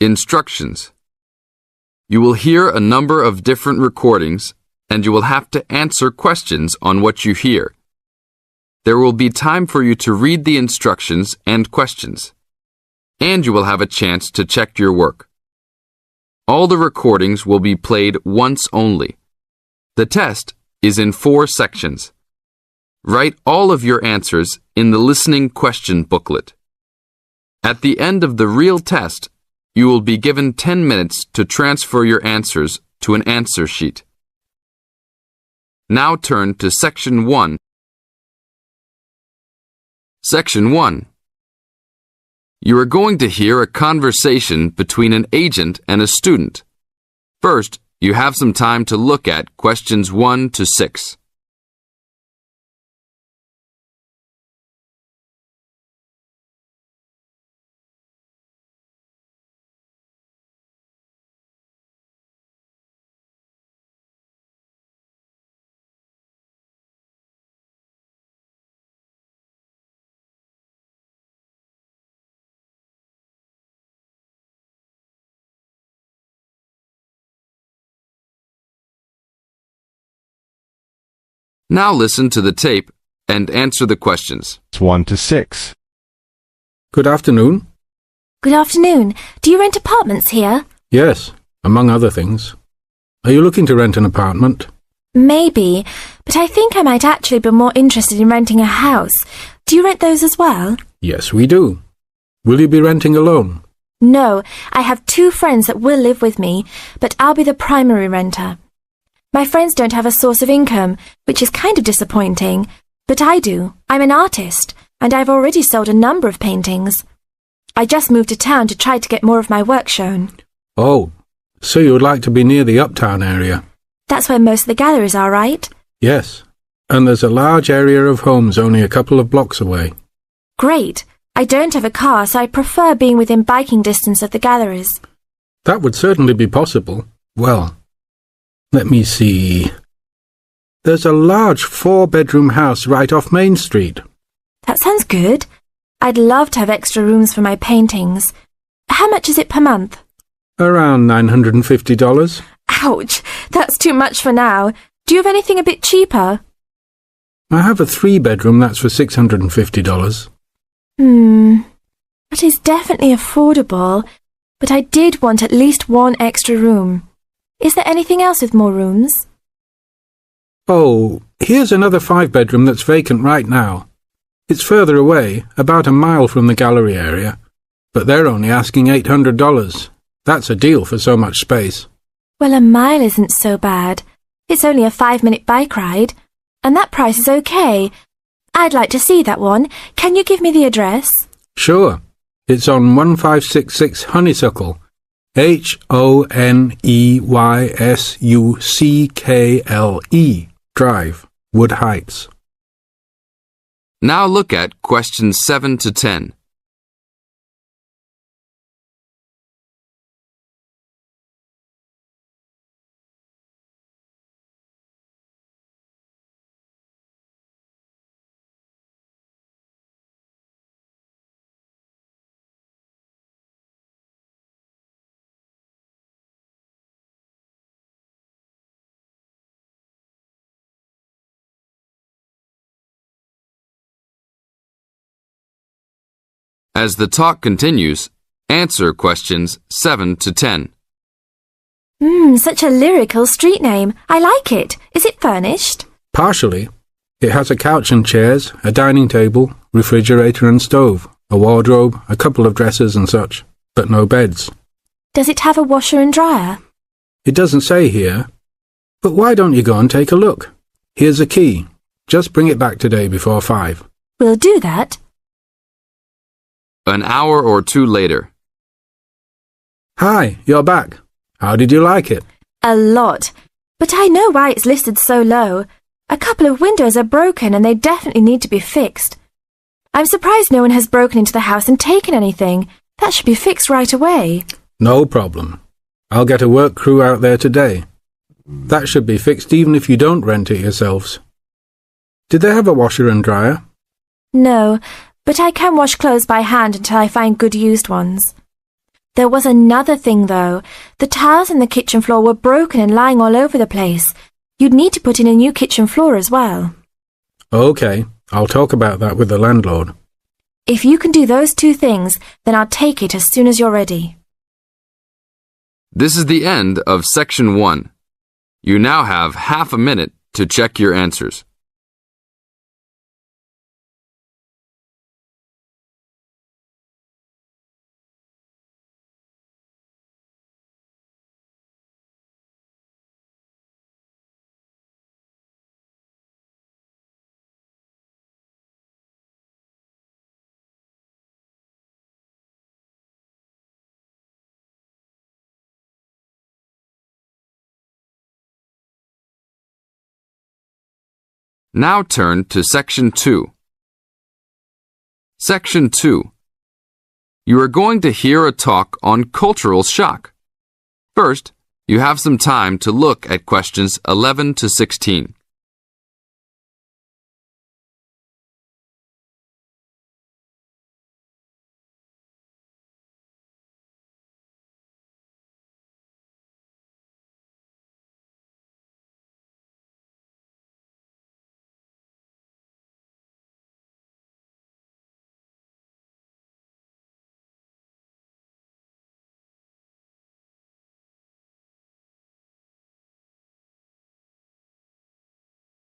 Instructions. You will hear a number of different recordings, and you will have to answer questions on what you hear. There will be time for you to read the instructions and questions, and you will have a chance to check your work. All the recordings will be played once only. The test is in 4 sections. Write all of your answers in the listening question booklet. At the end of the real test, you will be given 10 minutes to transfer your answers to an answer sheet. Now turn to Section 1. Section 1. You are going to hear a conversation between an agent and a student. First, you have some time to look at questions 1 to 6. Now listen to the tape and answer the questions. 1 to 6. Good afternoon. Good afternoon. Do you rent apartments here? Yes, among other things. Are you looking to rent an apartment? Maybe, but I think I might actually be more interested in renting a house. Do you rent those as well? Yes, we do. Will you be renting alone? No, I have 2 friends that will live with me, but I'll be the primary renter. My friends don't have a source of income, which is kind of disappointing, but I do. I'm an artist, and I've already sold a number of paintings. I just moved to town to try to get more of my work shown. Oh, so you would like to be near the uptown area? That's where most of the galleries are, right? Yes, and there's a large area of homes only a couple of blocks away. Great. I don't have a car, so I prefer being within biking distance of the galleries. That would certainly be possible. Well, let me see. There's a large 4-bedroom house right off Main Street. That sounds good. I'd love to have extra rooms for my paintings. How much is it per month? Around $950. Ouch, that's too much for now. Do you have anything a bit cheaper? I have a 3-bedroom that's for $650. That is definitely affordable, but I did want at least 1 extra room. Is there anything else with more rooms? Oh, here's another 5-bedroom that's vacant right now. It's further away, about a mile from the gallery area, but they're only asking $800. That's a deal for so much space. Well, a mile isn't so bad. It's only a 5-minute bike ride, and that price is okay. I'd like to see that one. Can you give me the address? Sure. It's on 1566 Honeysuckle. Honeysuckle Drive, Wood Heights. Now look at questions 7 to 10. As the talk continues, answer questions 7 to 10. Such a lyrical street name. I like it. Is it furnished? Partially. It has a couch and chairs, a dining table, refrigerator and stove, a wardrobe, a couple of dressers and such, but no beds. Does it have a washer and dryer? It doesn't say here. But why don't you go and take a look? Here's a key. Just bring it back today before 5. We'll do that. An hour or 2 later. Hi, you're back. How did you like it? A lot. But I know why it's listed so low. A couple of windows are broken and they definitely need to be fixed. I'm surprised no one has broken into the house and taken anything. That should be fixed right away. No problem. I'll get a work crew out there today. That should be fixed even if you don't rent it yourselves. Did they have a washer and dryer? No, but I can wash clothes by hand until I find good used ones. There was another thing, though. The tiles in the kitchen floor were broken and lying all over the place. You'd need to put in a new kitchen floor as well. OK, I'll talk about that with the landlord. If you can do those two things, then I'll take it as soon as you're ready. This is the end of Section 1. You now have half a minute to check your answers. Now turn to Section 2. Section 2. You are going to hear a talk on cultural shock. First, you have some time to look at questions 11 to 16.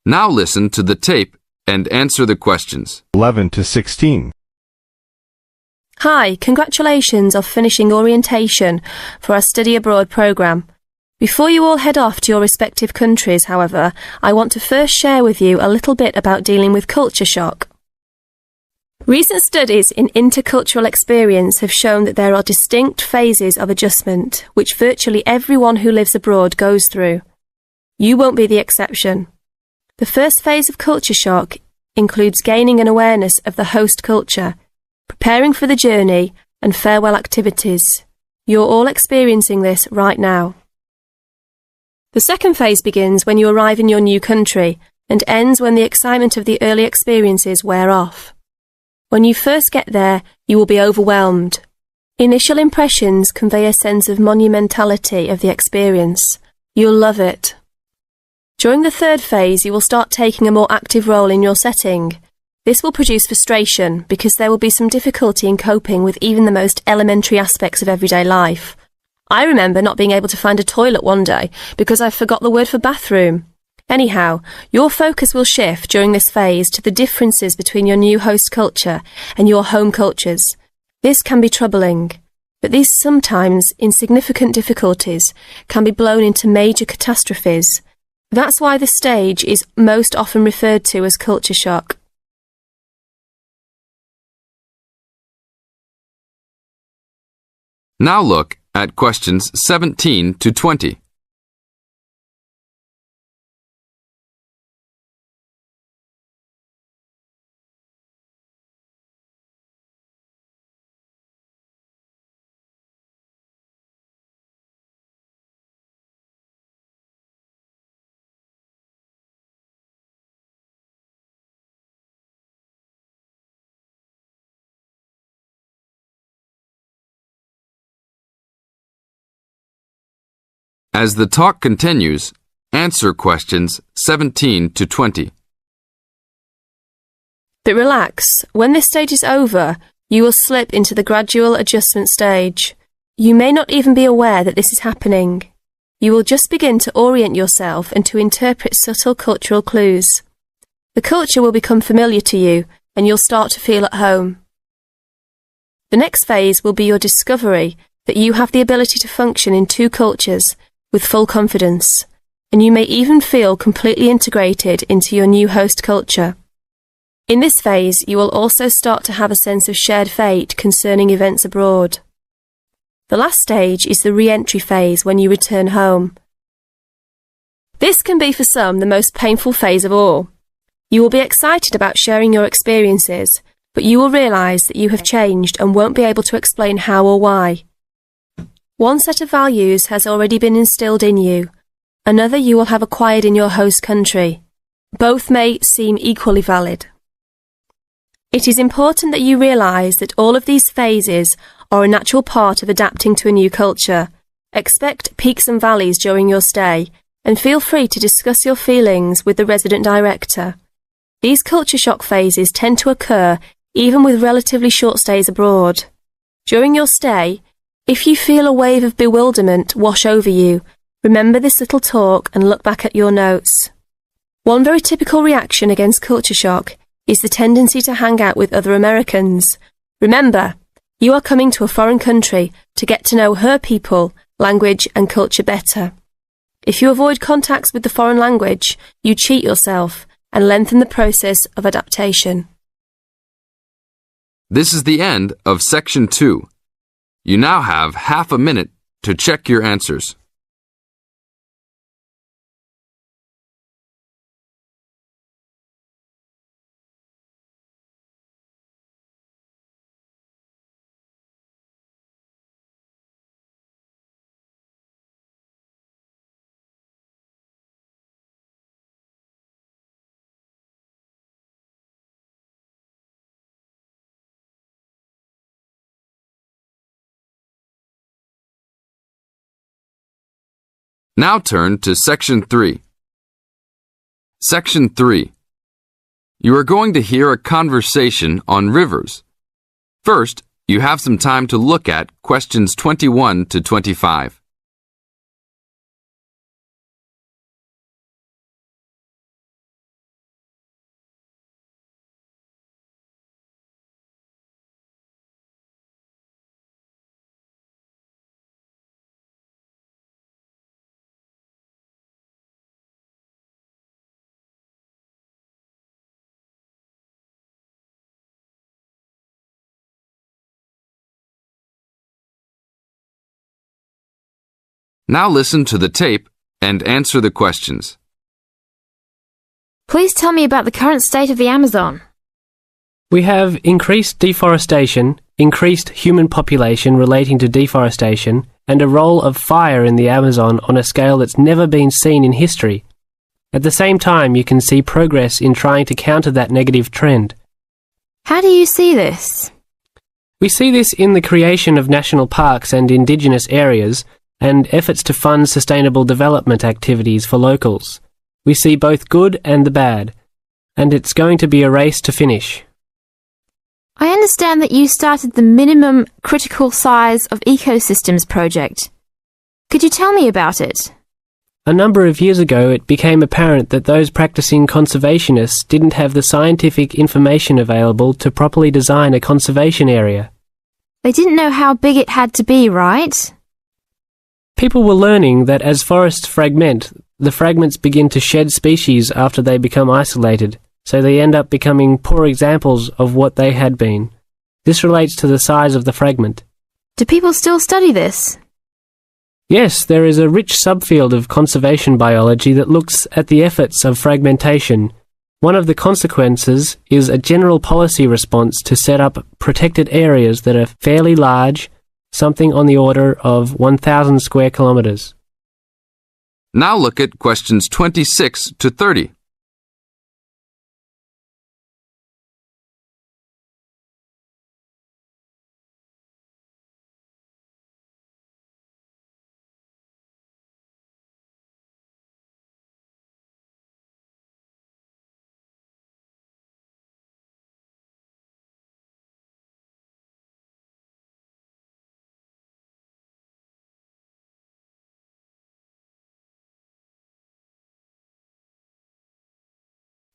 Now listen to the tape and answer the questions. 11 to 16. Hi, congratulations on finishing orientation for our study abroad programme. Before you all head off to your respective countries, however, I want to first share with you a little bit about dealing with culture shock. Recent studies in intercultural experience have shown that there are distinct phases of adjustment which virtually everyone who lives abroad goes through. You won't be the exception. The first phase of culture shock includes gaining an awareness of the host culture, preparing for the journey, and farewell activities. You're all experiencing this right now. The second phase begins when you arrive in your new country and ends when the excitement of the early experiences wear off. When you first get there, you will be overwhelmed. Initial impressions convey a sense of monumentality of the experience. You'll love it. During the third phase, you will start taking a more active role in your setting. This will produce frustration because there will be some difficulty in coping with even the most elementary aspects of everyday life. I remember not being able to find a toilet one day because I forgot the word for bathroom. Anyhow, your focus will shift during this phase to the differences between your new host culture and your home cultures. This can be troubling, but these sometimes insignificant difficulties can be blown into major catastrophes. That's why this stage is most often referred to as culture shock. Now look at questions 17 to 20. As the talk continues, answer questions 17 to 20. But relax, when this stage is over, you will slip into the gradual adjustment stage. You may not even be aware that this is happening. You will just begin to orient yourself and to interpret subtle cultural clues. The culture will become familiar to you, and you'll start to feel at home. The next phase will be your discovery that you have the ability to function in two cultures with full confidence, and you may even feel completely integrated into your new host culture. In this phase, you will also start to have a sense of shared fate concerning events abroad. The last stage is the re-entry phase when you return home. This can be for some the most painful phase of all. You will be excited about sharing your experiences, but you will realise that you have changed and won't be able to explain how or why. One set of values has already been instilled in you. Another you will have acquired in your host country. Both may seem equally valid. It is important that you realise that all of these phases are a natural part of adapting to a new culture. Expect peaks and valleys during your stay, and feel free to discuss your feelings with the resident director. These culture shock phases tend to occur even with relatively short stays abroad. During your stay, if you feel a wave of bewilderment wash over you, remember this little talk and look back at your notes. One very typical reaction against culture shock is the tendency to hang out with other Americans. Remember, you are coming to a foreign country to get to know her people, language and culture better. If you avoid contacts with the foreign language, you cheat yourself and lengthen the process of adaptation. This is the end of Section 2. You now have half a minute to check your answers. Now turn to Section 3. Section 3. You are going to hear a conversation on rivers. First, you have some time to look at questions 21 to 25. Now listen to the tape and answer the questions. Please tell me about the current state of the Amazon. We have increased deforestation, increased human population relating to deforestation, and a role of fire in the Amazon on a scale that's never been seen in history. At the same time, you can see progress in trying to counter that negative trend. How do you see this? We see this in the creation of national parks and indigenous areas, and efforts to fund sustainable development activities for locals. We see both good and the bad, and it's going to be a race to finish. I understand that you started the Minimum Critical Size of Ecosystems project. Could you tell me about it? A number of years ago, it became apparent that those practicing conservationists didn't have the scientific information available to properly design a conservation area. They didn't know how big it had to be, right? People were learning that as forests fragment, the fragments begin to shed species after they become isolated, so they end up becoming poor examples of what they had been. This relates to the size of the fragment. Do people still study this? Yes, there is a rich subfield of conservation biology that looks at the efforts of fragmentation. One of the consequences is a general policy response to set up protected areas that are fairly large, something on the order of 1,000 square kilometers. Now look at questions 26 to 30.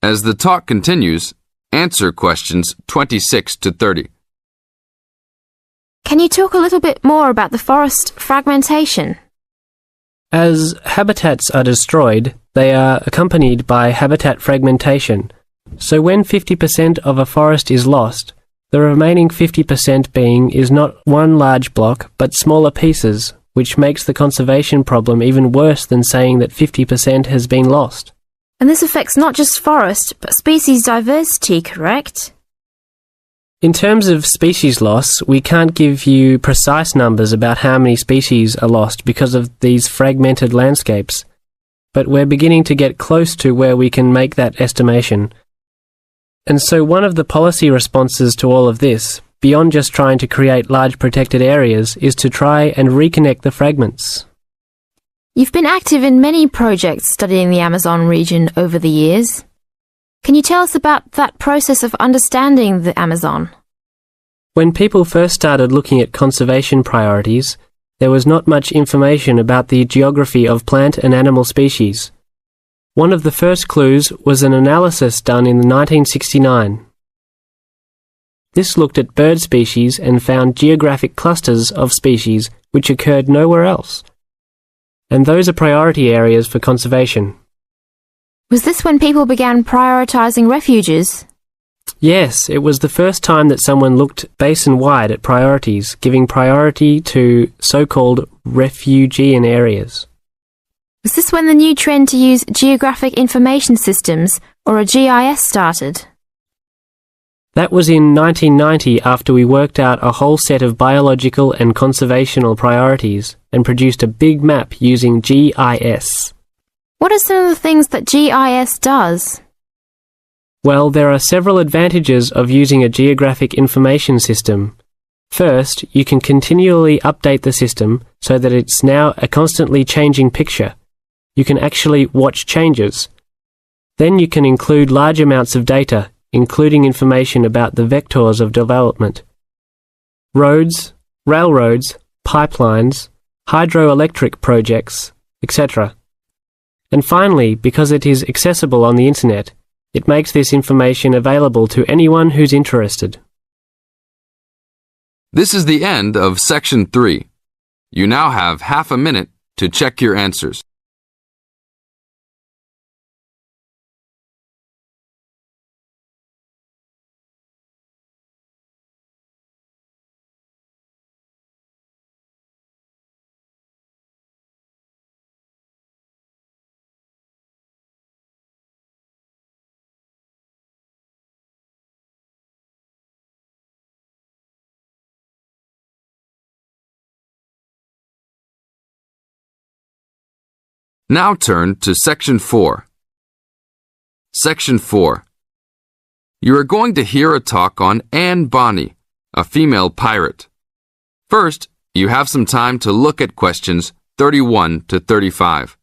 As the talk continues, answer questions 26 to 30. Can you talk a little bit more about the forest fragmentation? As habitats are destroyed, they are accompanied by habitat fragmentation. So when 50% of a forest is lost, the remaining 50% being is not one large block, but smaller pieces, which makes the conservation problem even worse than saying that 50% has been lost. And this affects not just forest, but species diversity, correct? In terms of species loss, we can't give you precise numbers about how many species are lost because of these fragmented landscapes, but we're beginning to get close to where we can make that estimation. And so one of the policy responses to all of this, beyond just trying to create large protected areas, is to try and reconnect the fragments. You've been active in many projects studying the Amazon region over the years. Can you tell us about that process of understanding the Amazon? When people first started looking at conservation priorities, there was not much information about the geography of plant and animal species. One of the first clues was an analysis done in 1969. This looked at bird species and found geographic clusters of species which occurred nowhere else. And those are priority areas for conservation. Was this when people began prioritizing refuges? Yes, it was the first time that someone looked basin-wide at priorities, giving priority to so-called refugean areas. Was this when the new trend to use geographic information systems, or a GIS, started? That was in 1990 after we worked out a whole set of biological and conservational priorities and produced a big map using GIS. What are some of the things that GIS does? Well, there are several advantages of using a geographic information system. First, you can continually update the system so that it's now a constantly changing picture. You can actually watch changes. Then you can include large amounts of data, including information about the vectors of development. Roads, railroads, pipelines, hydroelectric projects, etc. And finally, because it is accessible on the internet, it makes this information available to anyone who's interested. This is the end of Section 3. You now have half a minute to check your answers. Now turn to Section 4. Section 4. You are going to hear a talk on Anne Bonny, a female pirate. First, you have some time to look at questions 31 to 35.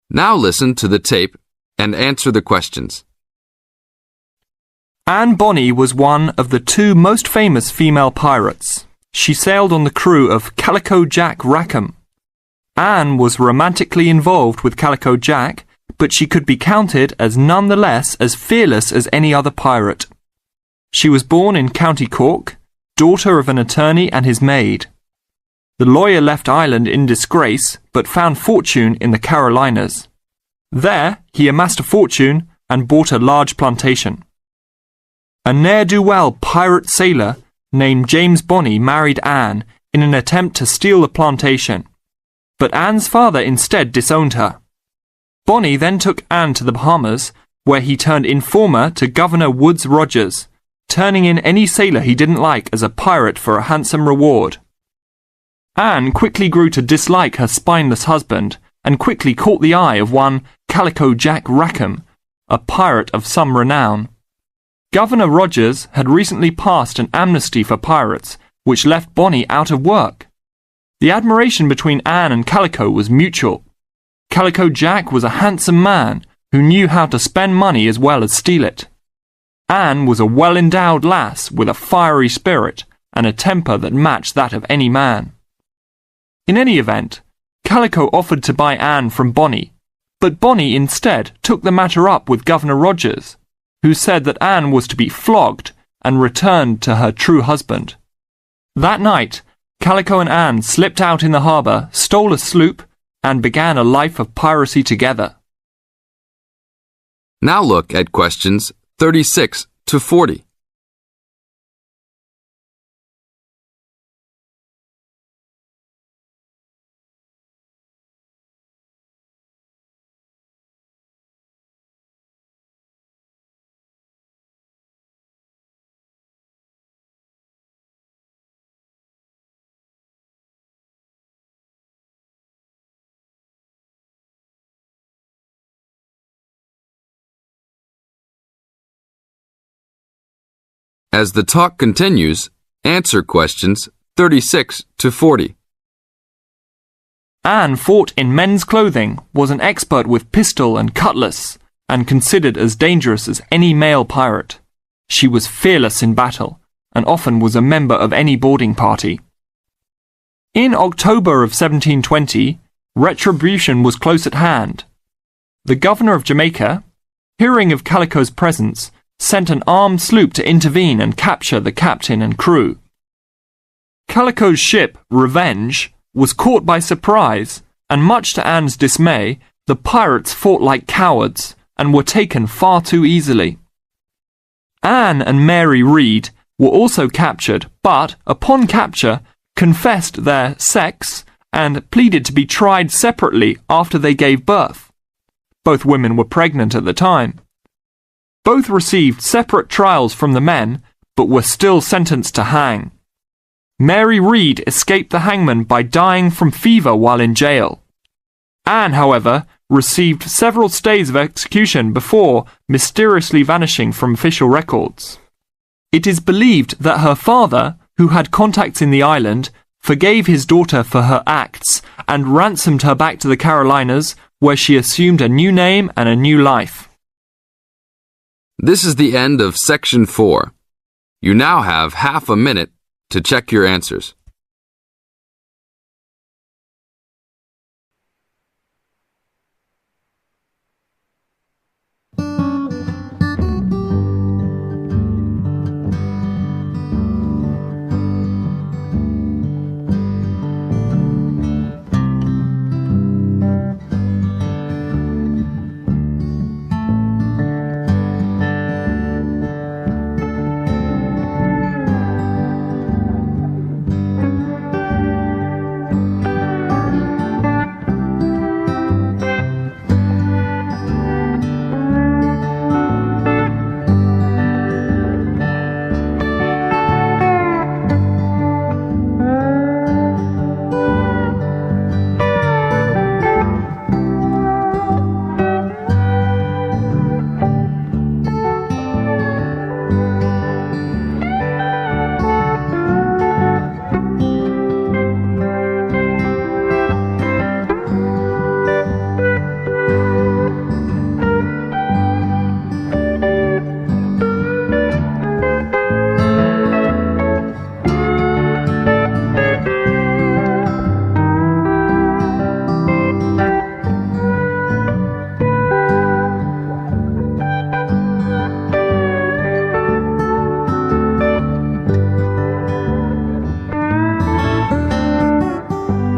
Now listen to the tape and answer the questions. Anne Bonny was one of the two most famous female pirates. She sailed on the crew of Calico Jack Rackham. Anne was romantically involved with Calico Jack, but she could be counted as nonetheless as fearless as any other pirate. She was born in County Cork, daughter of an attorney and his maid. The lawyer left Ireland in disgrace, but found fortune in the Carolinas. There, he amassed a fortune and bought a large plantation. A ne'er-do-well pirate sailor named James Bonny married Anne in an attempt to steal the plantation, but Anne's father instead disowned her. Bonny then took Anne to the Bahamas, where he turned informer to Governor Woodes Rogers, turning in any sailor he didn't like as a pirate for a handsome reward. Anne quickly grew to dislike her spineless husband and quickly caught the eye of one Calico Jack Rackham, a pirate of some renown. Governor Rogers had recently passed an amnesty for pirates, which left Bonny out of work. The admiration between Anne and Calico was mutual. Calico Jack was a handsome man who knew how to spend money as well as steal it. Anne was a well-endowed lass with a fiery spirit and a temper that matched that of any man. In any event, Calico offered to buy Anne from Bonny, but Bonny instead took the matter up with Governor Rogers, who said that Anne was to be flogged and returned to her true husband. That night, Calico and Anne slipped out in the harbour, stole a sloop, and began a life of piracy together. Now look at questions 36 to 40. As the talk continues, answer questions 36 to 40. Anne fought in men's clothing, was an expert with pistol and cutlass, and considered as dangerous as any male pirate. She was fearless in battle, and often was a member of any boarding party. In October of 1720, retribution was close at hand. The governor of Jamaica, hearing of Calico's presence, sent an armed sloop to intervene and capture the captain and crew. Calico's ship, Revenge, was caught by surprise, and much to Anne's dismay, the pirates fought like cowards and were taken far too easily. Anne and Mary Read were also captured, but, upon capture, confessed their sex and pleaded to be tried separately after they gave birth. Both women were pregnant at the time. Both received separate trials from the men, but were still sentenced to hang. Mary Read escaped the hangman by dying from fever while in jail. Anne, however, received several stays of execution before mysteriously vanishing from official records. It is believed that her father, who had contacts in the island, forgave his daughter for her acts and ransomed her back to the Carolinas, where she assumed a new name and a new life. This is the end of Section 4. You now have half a minute to check your answers.